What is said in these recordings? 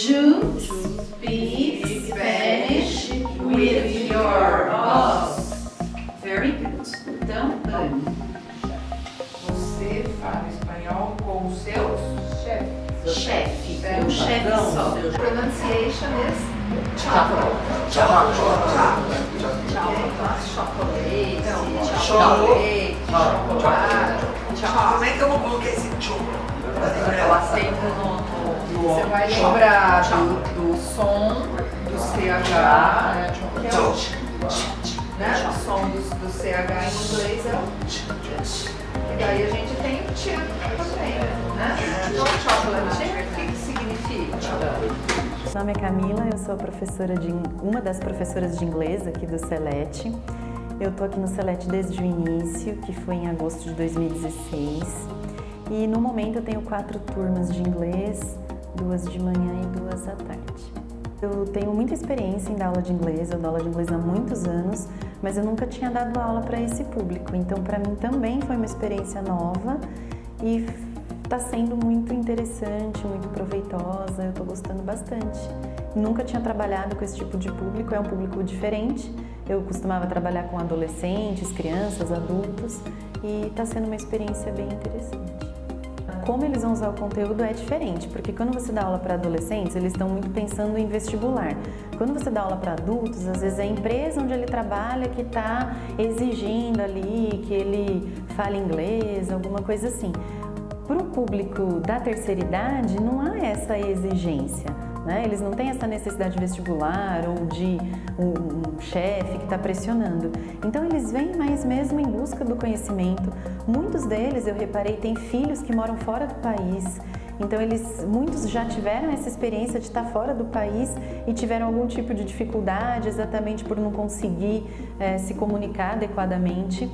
to speak Spanish with your boss. Very good. Então, Dani. Você fala espanhol com os seus chefes. Chefe. Um chefe só. Pronunciation is Chocolate. chocolate, chocolate. Como é que eu vou colocar esse chocolate? O acento no você vai lembrar do som do CH, que é o, né? O som do CH em inglês é o. E daí a gente tem o tio também, né? Então, chocolate, o que significa? Meu nome é Camila, eu sou uma das professoras de inglês aqui do Celete. Eu estou aqui no Celete desde o início, que foi em agosto de 2016. E no momento eu tenho 4 turmas de inglês, 2 de manhã e 2 à tarde. Eu tenho muita experiência em dar aula de inglês, eu dou aula de inglês há muitos anos, mas eu nunca tinha dado aula para esse público. Então para mim também foi uma experiência nova e está sendo muito interessante, muito proveitosa, eu estou gostando bastante. Nunca tinha trabalhado com esse tipo de público, é um público diferente. Eu costumava trabalhar com adolescentes, crianças, adultos e está sendo uma experiência bem interessante. Como eles vão usar o conteúdo é diferente, porque quando você dá aula para adolescentes, eles estão muito pensando em vestibular. Quando você dá aula para adultos, às vezes é a empresa onde ele trabalha que está exigindo ali que ele fale inglês, alguma coisa assim. Para o público da terceira idade, não há essa exigência, né? Eles não têm essa necessidade de vestibular ou de um chefe que está pressionando. Então, eles vêm mais mesmo em busca do conhecimento. Muitos deles, eu reparei, têm filhos que moram fora do país. Então, muitos já tiveram essa experiência de estar fora do país e tiveram algum tipo de dificuldade exatamente por não conseguir se comunicar adequadamente.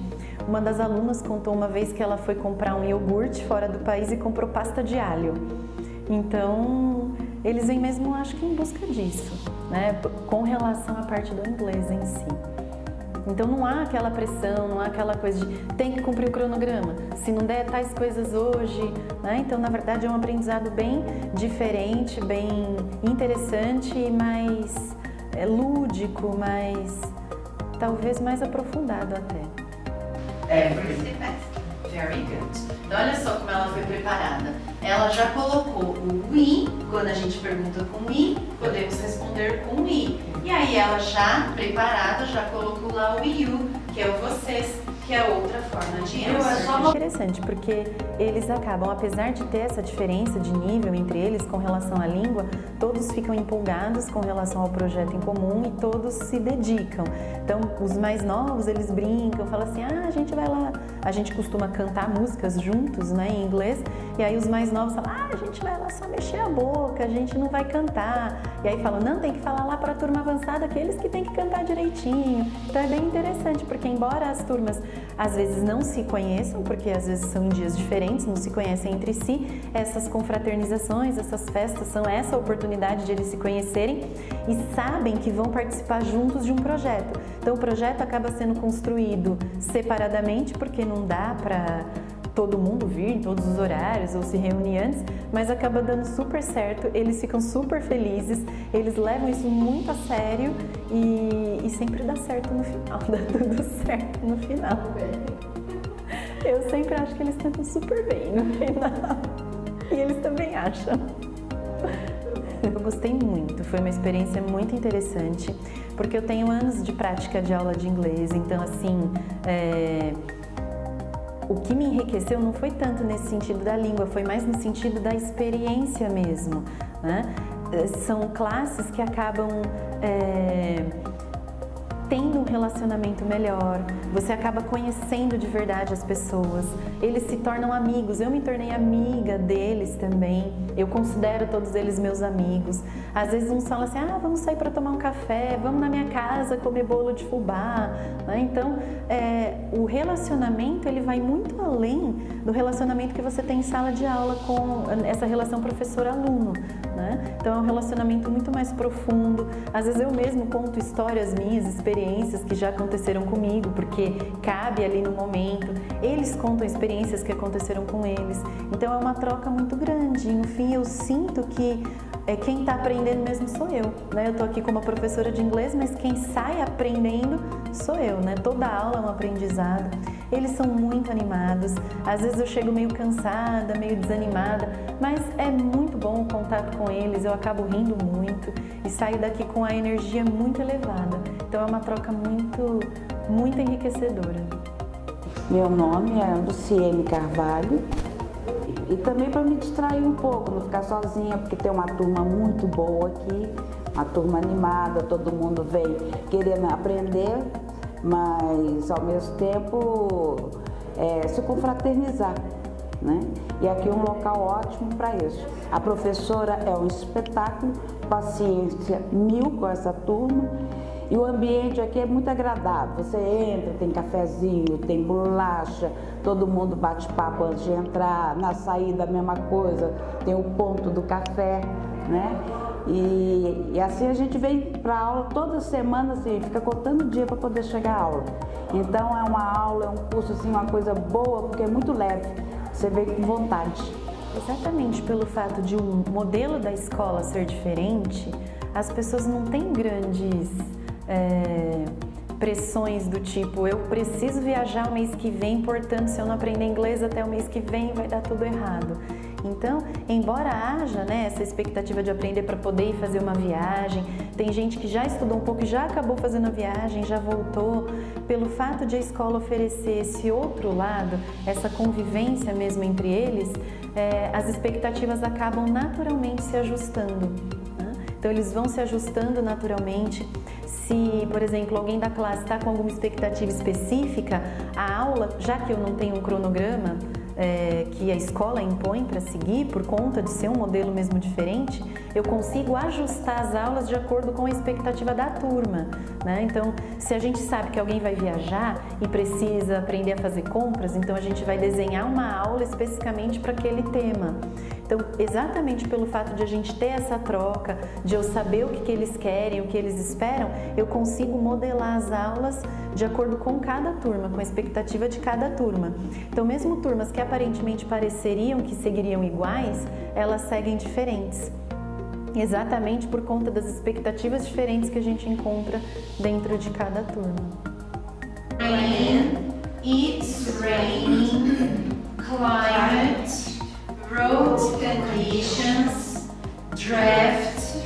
Uma das alunas contou uma vez que ela foi comprar um iogurte fora do país e comprou pasta de alho. Então, eles vêm mesmo, acho que em busca disso, né? Com relação à parte do inglês em si. Então, não há aquela pressão, não há aquela coisa de tem que cumprir o cronograma, se não der tais coisas hoje, né? Então, na verdade, é um aprendizado bem diferente, bem interessante e mais lúdico, talvez mais aprofundado até. Very good. Então, olha só como ela foi preparada. Ela já colocou o we, quando a gente pergunta com we, podemos responder com we. E aí ela já preparada, já colocou lá o you, que é o vocês, que é outra forma de answer. É interessante, porque eles acabam, apesar de ter essa diferença de nível entre eles com relação à língua, todos ficam empolgados com relação ao projeto em comum e todos se dedicam. Então, os mais novos, eles brincam, falam assim, a gente vai lá, a gente costuma cantar músicas juntos, né, em inglês, e aí os mais novos falam, a gente vai lá só mexer a boca, a gente não vai cantar. E aí falam, não, tem que falar lá para a turma avançada, que eles que tem que cantar direitinho. Então é bem interessante, porque embora as turmas às vezes não se conheçam, porque às vezes são em dias diferentes, não se conhecem entre si, essas confraternizações, essas festas são essa oportunidade de eles se conhecerem e sabem que vão participar juntos de um projeto. Então o projeto acaba sendo construído separadamente, porque não dá para todo mundo vir em todos os horários ou se reunir antes, mas acaba dando super certo, eles ficam super felizes, eles levam isso muito a sério e sempre dá certo no final, dá tudo certo no final. Eu sempre acho que eles tentam super bem no final e eles também acham. Eu gostei muito, foi uma experiência muito interessante, porque eu tenho anos de prática de aula de inglês, então assim, o que me enriqueceu não foi tanto nesse sentido da língua, foi mais no sentido da experiência mesmo, né? São classes que acabam tendo um relacionamento melhor, você acaba conhecendo de verdade as pessoas, eles se tornam amigos, eu me tornei amiga deles também, eu considero todos eles meus amigos. Às vezes uns falam assim, vamos sair para tomar um café, vamos na minha casa comer bolo de fubá, né? Então, o relacionamento ele vai muito além do relacionamento que você tem em sala de aula com essa relação professor-aluno, né? Então é um relacionamento muito mais profundo. Às vezes eu mesmo conto histórias minhas, experiências que já aconteceram comigo, porque cabe ali no momento. Eles contam experiências que aconteceram com eles. Então é uma troca muito grande. E, no fim, eu sinto que quem está aprendendo mesmo sou eu, né? Eu estou aqui como professora de inglês, mas quem sai aprendendo sou eu, né? Toda aula é um aprendizado. Eles são muito animados, às vezes eu chego meio cansada, meio desanimada, mas é muito bom o contato com eles, eu acabo rindo muito e saio daqui com a energia muito elevada. Então é uma troca muito enriquecedora. Meu nome é Luciene Carvalho e também para me distrair um pouco, não ficar sozinha, porque tem uma turma muito boa aqui, uma turma animada, todo mundo vem querendo aprender, mas ao mesmo tempo se confraternizar, né? E aqui é um local ótimo para isso. A professora é um espetáculo, paciência 1000 com essa turma. E o ambiente aqui é muito agradável. Você entra, tem cafezinho, tem bolacha, todo mundo bate papo antes de entrar. Na saída a mesma coisa, tem o ponto do café, né? E assim a gente vem para a aula toda semana, assim, fica contando o dia para poder chegar à aula. Então é uma aula, é um curso, assim, uma coisa boa, porque é muito leve. Você vem com vontade. Exatamente pelo fato de um modelo da escola ser diferente, as pessoas não têm grandes pressões do tipo, eu preciso viajar o mês que vem, portanto, se eu não aprender inglês até o mês que vem, vai dar tudo errado. Então, embora haja, né, essa expectativa de aprender para poder ir fazer uma viagem, tem gente que já estudou um pouco e já acabou fazendo a viagem, já voltou, pelo fato de a escola oferecer esse outro lado, essa convivência mesmo entre eles, as expectativas acabam naturalmente se ajustando, né? Então, eles vão se ajustando naturalmente. Se, por exemplo, alguém da classe está com alguma expectativa específica, a aula, já que eu não tenho um cronograma que a escola impõe para seguir, por conta de ser um modelo mesmo diferente, eu consigo ajustar as aulas de acordo com a expectativa da turma, né? Então, se a gente sabe que alguém vai viajar e precisa aprender a fazer compras, então a gente vai desenhar uma aula especificamente para aquele tema. Então, exatamente pelo fato de a gente ter essa troca, de eu saber o que eles querem, o que eles esperam, eu consigo modelar as aulas de acordo com cada turma, com a expectativa de cada turma. Então, mesmo turmas que aparentemente pareceriam que seguiriam iguais, elas seguem diferentes. Exatamente por conta das expectativas diferentes que a gente encontra dentro de cada turma. Rain, it's raining, climate, road conditions, draft,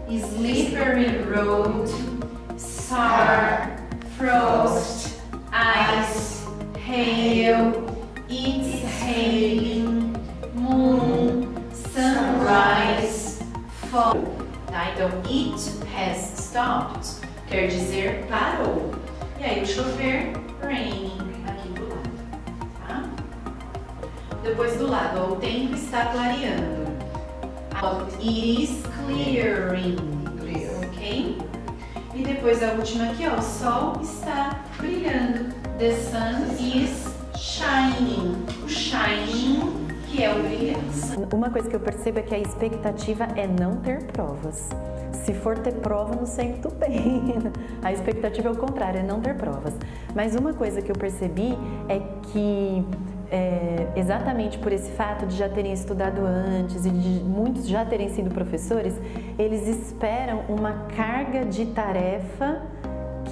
slippery road, star, frost, ice, hail, it's hailing, moon, sunrise, fall. Tá? Então, it has stopped quer dizer parou. E aí o chover, raining, aqui do lado. Tá? Depois do lado, ó, o tempo está clareando. It is clearing. Ok? E depois a última aqui, ó, o sol está brilhando. The sun is shining. O shining, que é o brilhante. Uma coisa que eu percebo é que a expectativa é não ter provas. Se for ter prova, não sei muito bem. A expectativa é o contrário, é não ter provas. Mas uma coisa que eu percebi é que exatamente por esse fato de já terem estudado antes e de muitos já terem sido professores, eles esperam uma carga de tarefa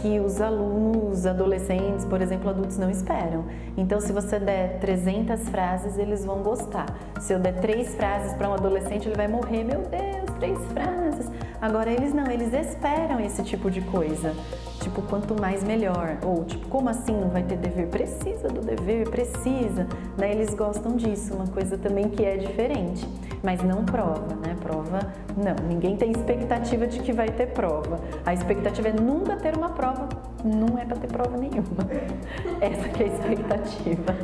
que os alunos, adolescentes, por exemplo, adultos não esperam. Então, se você der 300 frases, eles vão gostar. Se eu der 3 frases para um adolescente, ele vai morrer. Meu Deus, 3 frases. Agora, eles não, eles esperam esse tipo de coisa. Tipo, quanto mais melhor. Ou, tipo, como assim não vai ter dever? Precisa do dever, precisa. Né? Eles gostam disso, uma coisa também que é diferente. Mas não prova, né? Prova, não. Ninguém tem expectativa de que vai ter prova. A expectativa é nunca ter uma prova. Não é para ter prova nenhuma. Essa que é a expectativa.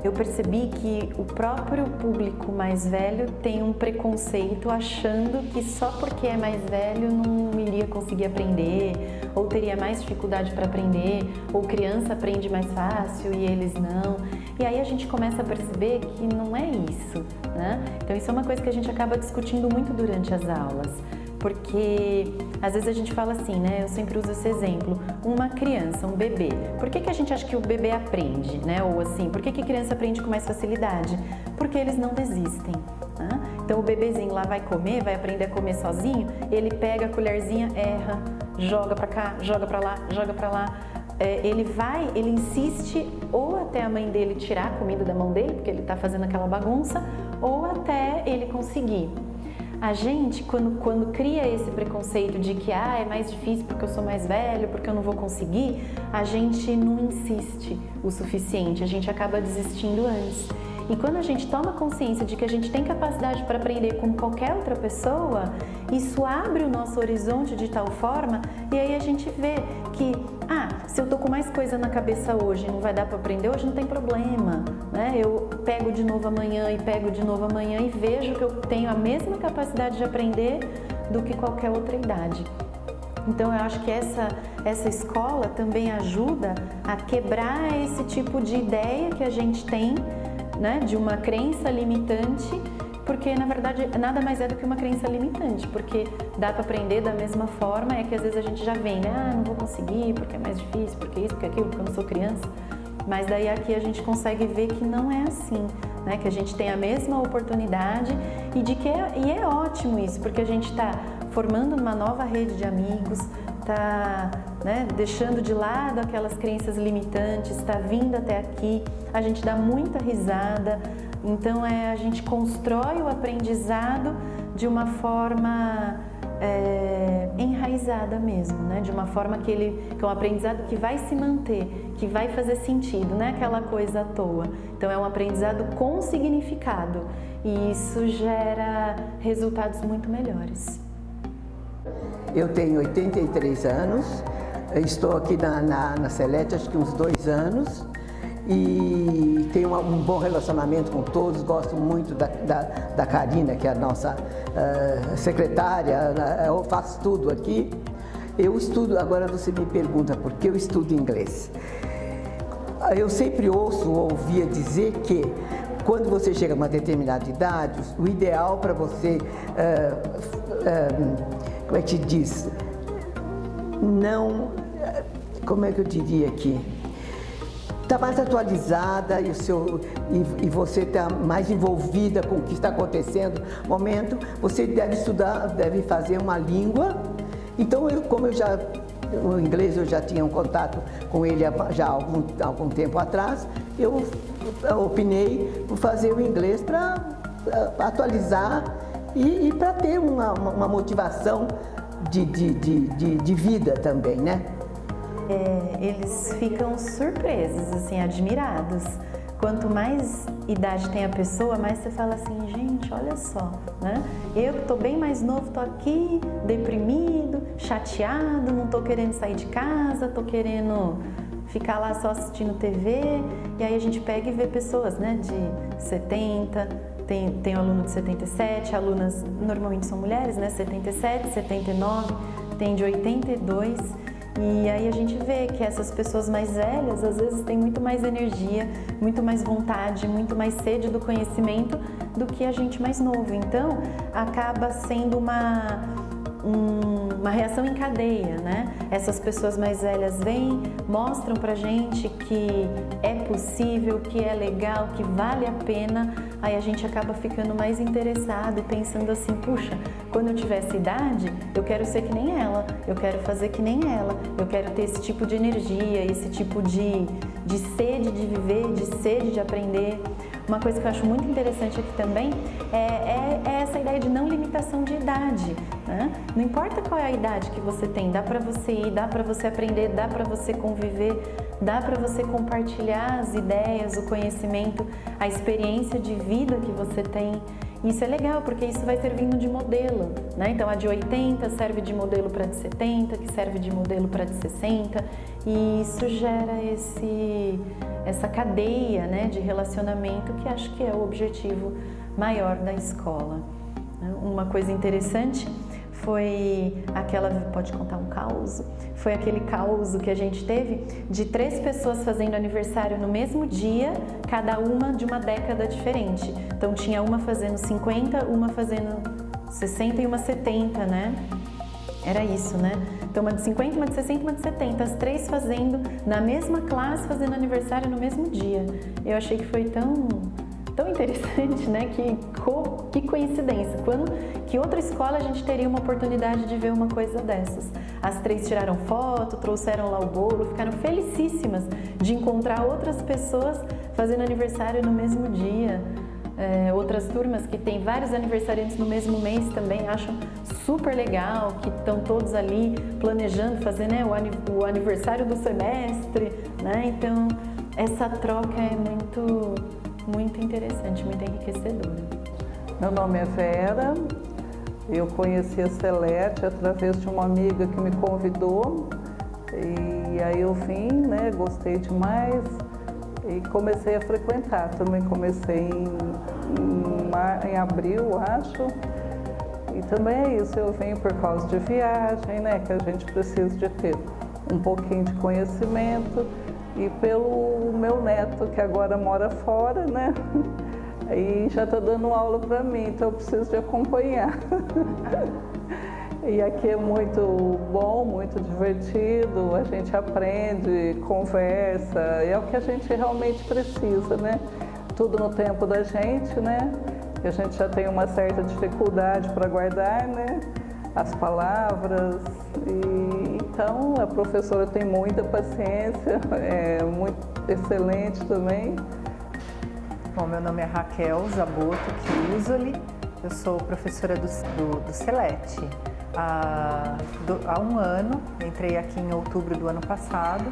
Eu percebi que o próprio público mais velho tem um preconceito achando que só porque é mais velho não iria conseguir aprender, ou teria mais dificuldade para aprender, ou criança aprende mais fácil e eles não. E aí a gente começa a perceber que não é isso, né? Então isso é uma coisa que a gente acaba discutindo muito durante as aulas. Porque às vezes a gente fala assim, né? Eu sempre uso esse exemplo. Uma criança, um bebê. Por que a gente acha que o bebê aprende, né? Ou assim, por que a criança aprende com mais facilidade? Porque eles não desistem, né? Então o bebezinho lá vai comer, vai aprender a comer sozinho, ele pega a colherzinha, erra, joga pra cá, joga pra lá, joga pra lá. Ele insiste ou até a mãe dele tirar a comida da mão dele, porque ele tá fazendo aquela bagunça, ou até ele conseguir. A gente, quando cria esse preconceito de que é mais difícil porque eu sou mais velho, porque eu não vou conseguir, a gente não insiste o suficiente, a gente acaba desistindo antes. E quando a gente toma consciência de que a gente tem capacidade para aprender como qualquer outra pessoa, isso abre o nosso horizonte de tal forma, e aí a gente vê que, se eu tô com mais coisa na cabeça hoje e não vai dar para aprender hoje, não tem problema, né? Eu pego de novo amanhã e pego de novo amanhã e vejo que eu tenho a mesma capacidade de aprender do que qualquer outra idade. Então eu acho que essa escola também ajuda a quebrar esse tipo de ideia que a gente tem, né, de uma crença limitante, porque na verdade nada mais é do que uma crença limitante, porque dá para aprender da mesma forma, é que às vezes a gente já vem, né, não vou conseguir, porque é mais difícil, porque isso, porque aquilo, porque eu não sou criança, mas daí aqui a gente consegue ver que não é assim, né, que a gente tem a mesma oportunidade e é ótimo isso, porque a gente está formando uma nova rede de amigos, está, né, deixando de lado aquelas crenças limitantes, está vindo até aqui, a gente dá muita risada, então a gente constrói o aprendizado de uma forma enraizada mesmo, né, de uma forma que é um aprendizado que vai se manter, que vai fazer sentido, não é aquela coisa à toa. Então é um aprendizado com significado e isso gera resultados muito melhores. Eu tenho 83 anos, estou aqui na Celete acho que uns 2 anos e tenho um bom relacionamento com todos, gosto muito da Karina, que é a nossa secretária, eu faço tudo aqui. Eu estudo, agora você me pergunta por que eu estudo inglês. Eu sempre ouvia dizer que quando você chega a uma determinada idade, o ideal para você, como é que diz? Não, como é que eu diria aqui? Está mais atualizada e você está mais envolvida com o que está acontecendo no momento, você deve estudar, deve fazer uma língua. Então, o inglês eu já tinha um contato com ele já há algum tempo atrás, eu opinei por fazer o inglês para atualizar e para ter uma motivação de vida também, né? Eles ficam surpresos, assim, admirados. Quanto mais idade tem a pessoa, mais você fala assim, gente, olha só, né? Eu que tô bem mais novo, tô aqui, deprimido, chateado, não tô querendo sair de casa, tô querendo ficar lá só assistindo TV. E aí a gente pega e vê pessoas, né, de 70, tem um aluno de 77, alunas normalmente são mulheres, né, 77, 79, tem de 82. E aí a gente vê que essas pessoas mais velhas, às vezes, têm muito mais energia, muito mais vontade, muito mais sede do conhecimento do que a gente mais novo. Então, acaba sendo uma reação em cadeia, né? Essas pessoas mais velhas vêm, mostram pra gente que é possível, que é legal, que vale a pena, aí a gente acaba ficando mais interessado e pensando assim, puxa, quando eu tiver essa idade, eu quero ser que nem ela, eu quero fazer que nem ela, eu quero ter esse tipo de energia, esse tipo de sede de viver, de sede de aprender. Uma coisa que eu acho muito interessante aqui também é essa ideia de não limitação de idade, né? Não importa qual é a idade que você tem, dá para você ir, dá para você aprender, dá para você conviver, dá para você compartilhar as ideias, o conhecimento, a experiência de vida que você tem. Isso é legal, porque isso vai servindo de modelo, né? Então a de 80 serve de modelo para de 70, que serve de modelo para de 60, e isso gera essa cadeia, né, de relacionamento que acho que é o objetivo maior da escola. Uma coisa interessante foi pode contar um caos? Foi aquele caos que a gente teve de 3 pessoas fazendo aniversário no mesmo dia, cada uma de uma década diferente. Então tinha uma fazendo 50, uma fazendo 60 e uma 70, né? Era isso, né? Então uma de 50, uma de 60 e uma de 70, as 3 fazendo na mesma classe, fazendo aniversário no mesmo dia. Eu achei que foi tão interessante, né? Que que coincidência, que outra escola a gente teria uma oportunidade de ver uma coisa dessas. As 3 tiraram foto, trouxeram lá o bolo, ficaram felicíssimas de encontrar outras pessoas fazendo aniversário no mesmo dia. Outras turmas que têm vários aniversariantes no mesmo mês também acham super legal, que estão todos ali planejando fazer, né, o aniversário do semestre, né? Então essa troca é muito interessante, muito enriquecedora. Meu nome é Vera, eu conheci a Celete através de uma amiga que me convidou e aí eu vim, né, gostei demais e comecei a frequentar. Também comecei em abril, acho, e também é isso, eu venho por causa de viagem, né, que a gente precisa de ter um pouquinho de conhecimento e pelo meu neto que agora mora fora, né? E já está dando aula para mim, então eu preciso de acompanhar. E aqui é muito bom, muito divertido, a gente aprende, conversa, é o que a gente realmente precisa, né? Tudo no tempo da gente, né? E a gente já tem uma certa dificuldade para guardar, né? As palavras. E então a professora tem muita paciência, é muito excelente também. Bom, meu nome é Raquel Zaboto Chiusoli, eu sou professora do Celete. Há 1 ano, entrei aqui em outubro do ano passado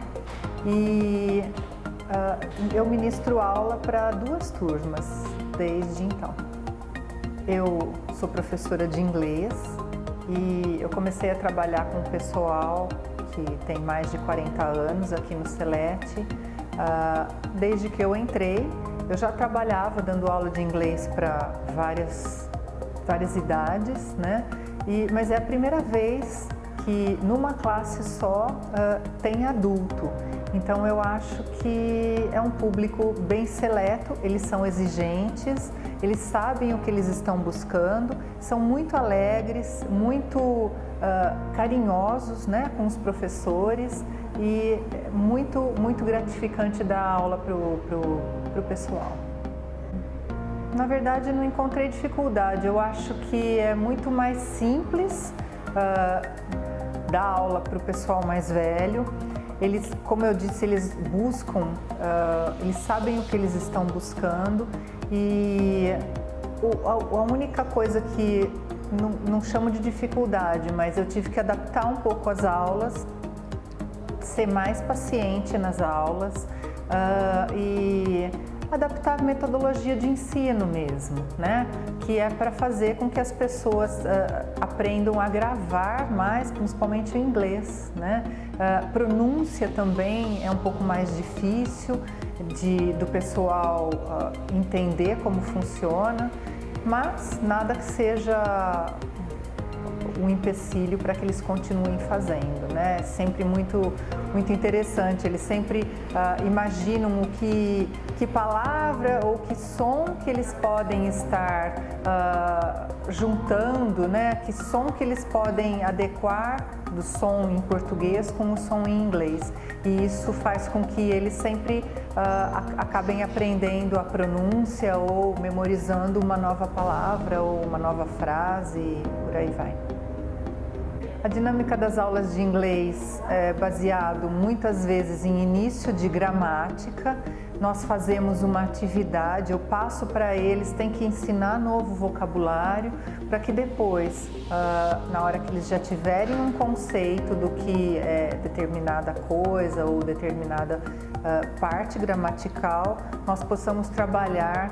e eu ministro aula para 2 turmas desde então. Eu sou professora de inglês e eu comecei a trabalhar com o pessoal que tem mais de 40 anos aqui no Celete. Desde que eu entrei, eu já trabalhava dando aula de inglês para várias idades, né? Mas é a primeira vez que numa classe só tem adulto. Então eu acho que é um público bem seleto, eles são exigentes, eles sabem o que eles estão buscando, são muito alegres, muito carinhosos, né, com os professores e muito gratificante dar aula pro pessoal. Na verdade, eu não encontrei dificuldade, eu acho que é muito mais simples dar aula para o pessoal mais velho. Eles, como eu disse, eles buscam, eles sabem o que eles estão buscando e a única coisa que não chamo de dificuldade, mas eu tive que adaptar um pouco as aulas, ser mais paciente nas aulas e adaptar a metodologia de ensino mesmo, né? Que é para fazer com que as pessoas aprendam a gravar mais, principalmente o inglês, né? Pronúncia também é um pouco mais difícil do pessoal entender como funciona, mas nada que seja um empecilho para que eles continuem fazendo, né? É sempre muito interessante, eles sempre imaginam que palavra ou que som que eles podem estar juntando, né? Que som que eles podem adequar do som em português com o som em inglês. E isso faz com que eles sempre acabem aprendendo a pronúncia ou memorizando uma nova palavra ou uma nova frase e por aí vai. A dinâmica das aulas de inglês é baseado muitas vezes em início de gramática. Nós fazemos uma atividade, eu passo para eles, tem que ensinar novo vocabulário, para que depois, na hora que eles já tiverem um conceito do que é determinada coisa ou determinada parte gramatical, nós possamos trabalhar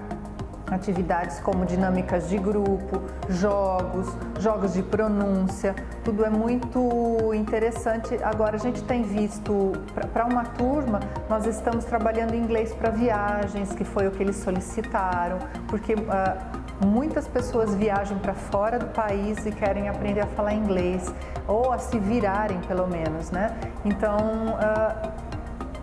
atividades como dinâmicas de grupo, jogos de pronúncia, tudo é muito interessante. Agora a gente tem visto, para uma turma, nós estamos trabalhando inglês para viagens, que foi o que eles solicitaram, porque muitas pessoas viajam para fora do país e querem aprender a falar inglês, ou a se virarem pelo menos, né? Então,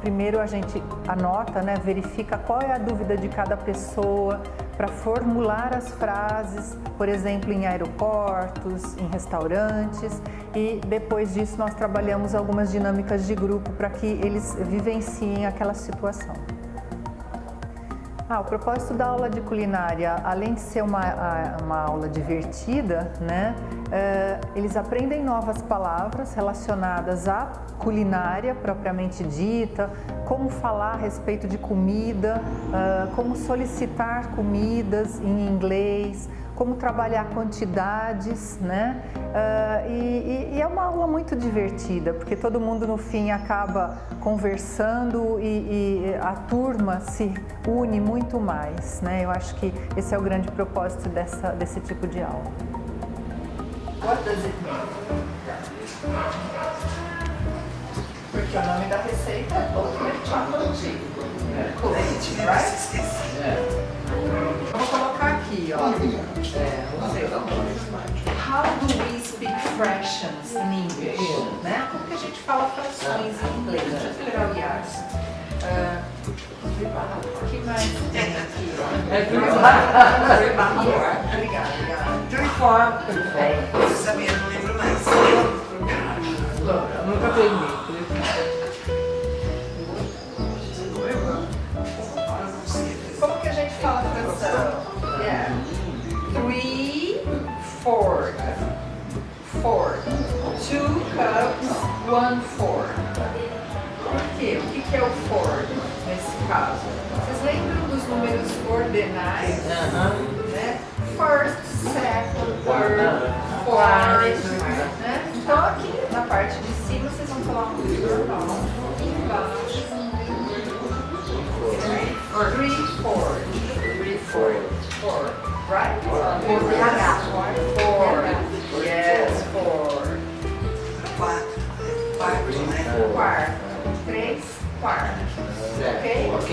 primeiro a gente anota, né, verifica qual é a dúvida de cada pessoa para formular as frases, por exemplo, em aeroportos, em restaurantes, e depois disso nós trabalhamos algumas dinâmicas de grupo para que eles vivenciem aquela situação. O propósito da aula de culinária, além de ser uma aula divertida, né, eles aprendem novas palavras relacionadas à culinária propriamente dita, como falar a respeito de comida, como solicitar comidas em inglês, como trabalhar quantidades, né? E é uma aula muito divertida, porque todo mundo no fim acaba conversando e a turma se une muito mais, né? Eu acho que esse é o grande propósito desse tipo de aula. What does it mean? Porque o nome da receita é Ultimate Chocolate Cookie, right? Eu vou colocar aqui, ó. How do we speak fractions in English? Né? Como que a gente fala frações em inglês? Deixa eu esperar o Yarson. O que mais tem aqui? Obrigada. Você sabia, eu não lembro mais. Nunca aprendi. Como que a gente fala fração? Yeah. 3 4. 2 cups, 1 4. Por quê? O que é o 4 nesse caso? Vocês lembram dos números ordinais? Né? First, second, third, fourth. Né? Então aqui na parte de cima vocês vão falar um número normal. E embaixo or 3 4. 3 4. Right? 4. Yes, 4. 4. 3 quartos. Ok? Ok.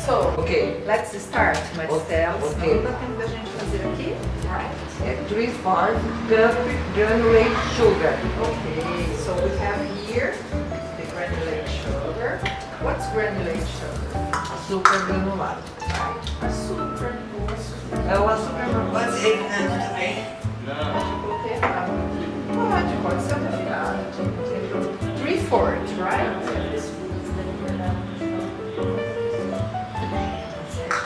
So, Ok. let's start, Marcelo. Ok. Não dá tempo da gente fazer aqui? Right? É 3/4 cup granulated sugar. Okay, so we have here the granulated sugar. What's granulated sugar? Açúcar granulado. Right? Açúcar. É o açúcar normal. Pode ser Fernando também? Coloquei errado. Pode ser modificado. 3/4, right?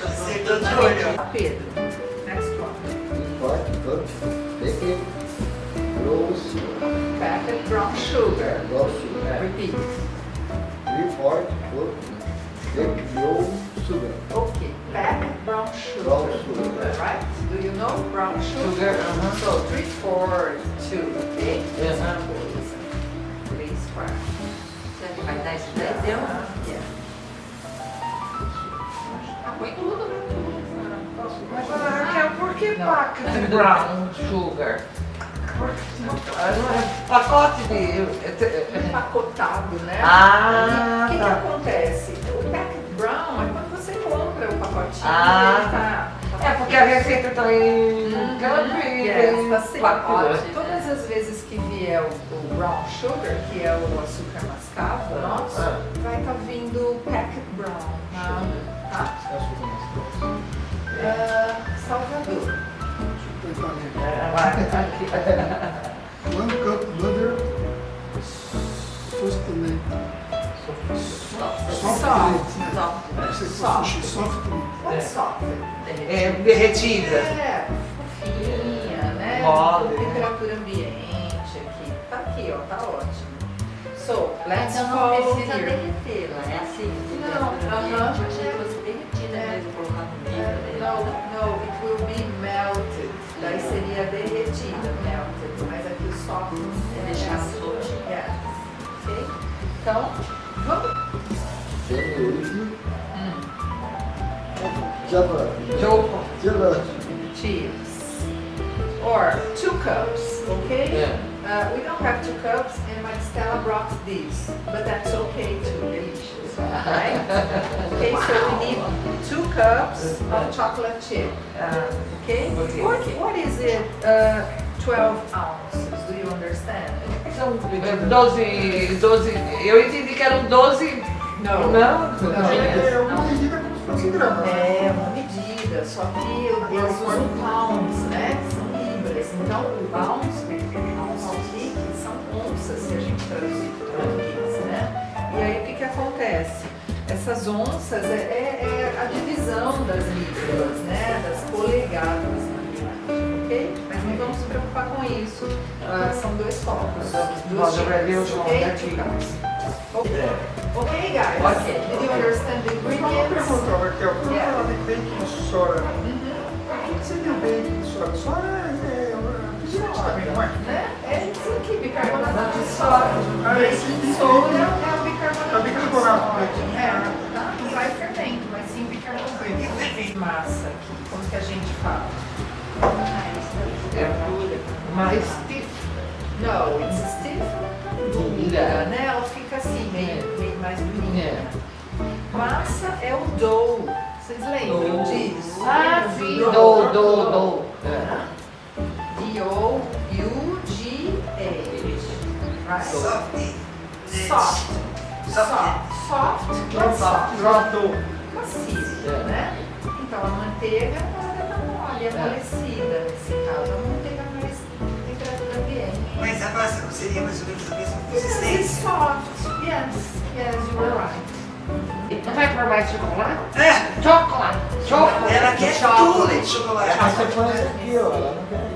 Acertou de olho. Pedro, next one. 3/4 cup baking rose Packet brown sugar. sugar. Repeat. 3/4 cup baking rose sugar. Okay, packet brown sugar. Brown sugar. Right? Do you know brown sugar? Sugar, So 3/4, 2, okay? 3 quartos. Vai dar isso daí, deu? Yeah. Põe tudo, né? Mas por que Não. packet brown sugar? Não é pacote de... Empacotado, né? Ah, O que tá. acontece? O packet brown é quando você compra o pacotinho. Ah, ele tá. É porque a receita está em cup e Yes, tá tem sem pacote. Todas as vezes que vier o brown sugar, que é o açúcar mascavo nosso, vai estar vindo packet brown. Tá? Salvador. One cup butter sustained. Soft. What's soft? É derretida. É, fofinha, né? Mole. Temperatura ambiente aqui. Tá aqui, ó, tá ótimo. So, let's Então não follow precisa here. derretê-la, é assim. Não, Eu aham. achei que fosse derretida mesmo, colocar no livro. No, it will be melted. Daí seria derretida, melted. Mas aqui o soft é Deixar assim. soltinho. Yes. Ok? Então, vamos. Semi-liquid. Java. Choco. Chips. Or 2 cups, okay? Yeah. We don't have 2 cups, and Maristela brought these, but that's okay too, delicious, right? Okay, so we need 2 cups of chocolate chip, okay? Okay. What is it, 12 ounces, do you understand? São 12, eu entendi que eram 12. Não. É uma medida como se fosse grama. É uma medida, só que eles usam pounds, né? São libras. Então, o pounds aqui são onças, se a gente traduzir para português, né? E aí, o que acontece? Essas onças é a divisão das São dois focos. Nós devemos Okay, guys. Okay. Did you understand the Uma ingredients? pergunta, Raquel. Quando Yeah. ela tem bacon soda, por que você deu bacon soda? Soda é também, não é? Né? É isso aqui, bicarbonato de sódio. Baking soda é o bicarbonato É bicarbonato de de sódio. Tá? Não vai fermento, mas sim bicarbonato. Massa aqui, como que a gente fala? mais stiff. No, it's stiff. Dura, né? Ela fica assim, meio mais durinha. Massa é o dough. Vocês lembram disso? Ah, Lembram sim, do do. D-O-U-G-A. Right. Soft. Soft. Soft. Not soft. Pronto. Macio, né? Então a manteiga ela tá mole, amolecida. Nesse caso, a manteiga mais temperatura ambiente. Mas a massa não seria mais ou menos a mesma It's consistência? soft. Yes, you were right. Não vai pôr mais chocolate? É, Chocolate. Chocolate. ela quer tudo de chocolate. A sequência aqui, ó. Ela não quer.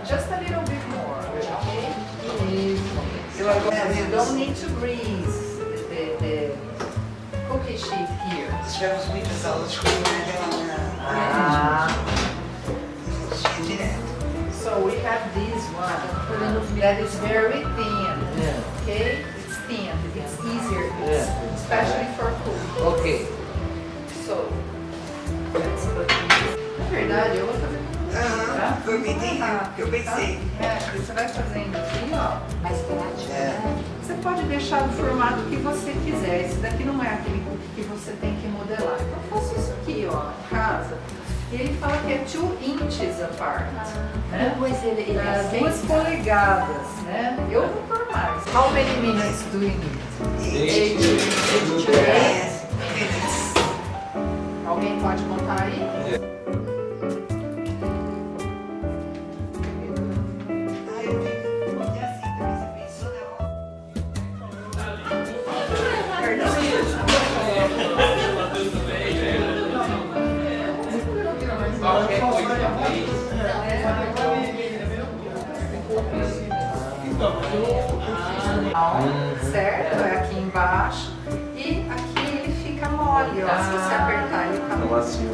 Just a little bit more, okay? Eu You don't need to grease the cookie sheet here. Nós tivemos muitas aulas de culinária lá Ah. na direto. So we have this one that is very thin, okay? It's thin, it's easier, especially for cooking. Ok. So, let's put this. Na verdade, eu vou fazer Aham, foi o que eu pensei. Você vai fazendo aqui, ó. Mais prático, né? Você pode deixar do formato que você quiser. Esse daqui não é aquele cookie que você tem que modelar. Então eu faço isso aqui, ó, em casa. E ele fala que é 2 inches apart. Né? Depois ele 2 polegadas, né? Eu vou por mais. How many minutes do you need? 10 minutes. Alguém pode contar aí? Ah, eu vi assim também, você pensou na hora. Certo? É aqui embaixo. E aqui ele fica mole, ó. Se você apertar, ele fica mole. Macio.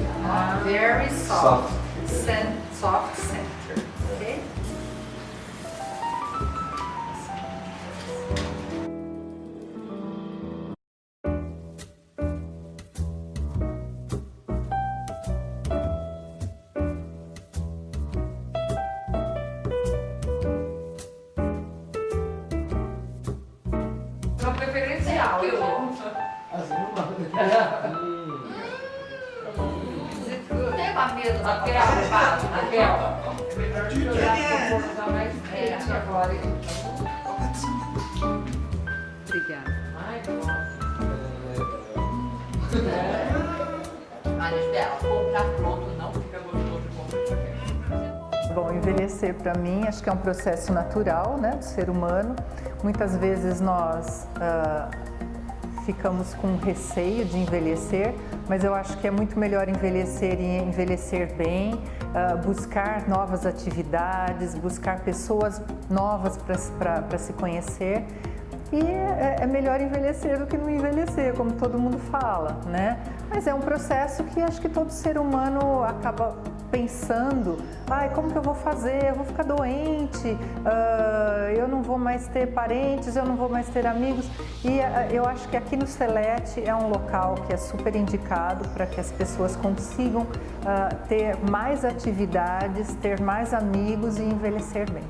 Very soft. Soft center. Ok? Uma preferencial. Tem uma mesa, Raquel, Raquel. Tá mais quente agora. Obrigada. Ai, nossa. Mas dela, comprar pronto não fica gostoso de comprar. Bom, envelhecer para mim acho que é um processo natural, né, do ser humano. Muitas vezes nós ficamos com receio de envelhecer, mas eu acho que é muito melhor envelhecer e envelhecer bem, buscar novas atividades, buscar pessoas novas para se conhecer. E é melhor envelhecer do que não envelhecer, como todo mundo fala, né? Mas é um processo que acho que todo ser humano acaba pensando, ai, como que eu vou fazer? Eu vou ficar doente, eu não vou mais ter parentes, eu não vou mais ter amigos. E eu acho que aqui no Celete é um local que é super indicado para que as pessoas consigam ter mais atividades, ter mais amigos e envelhecer bem.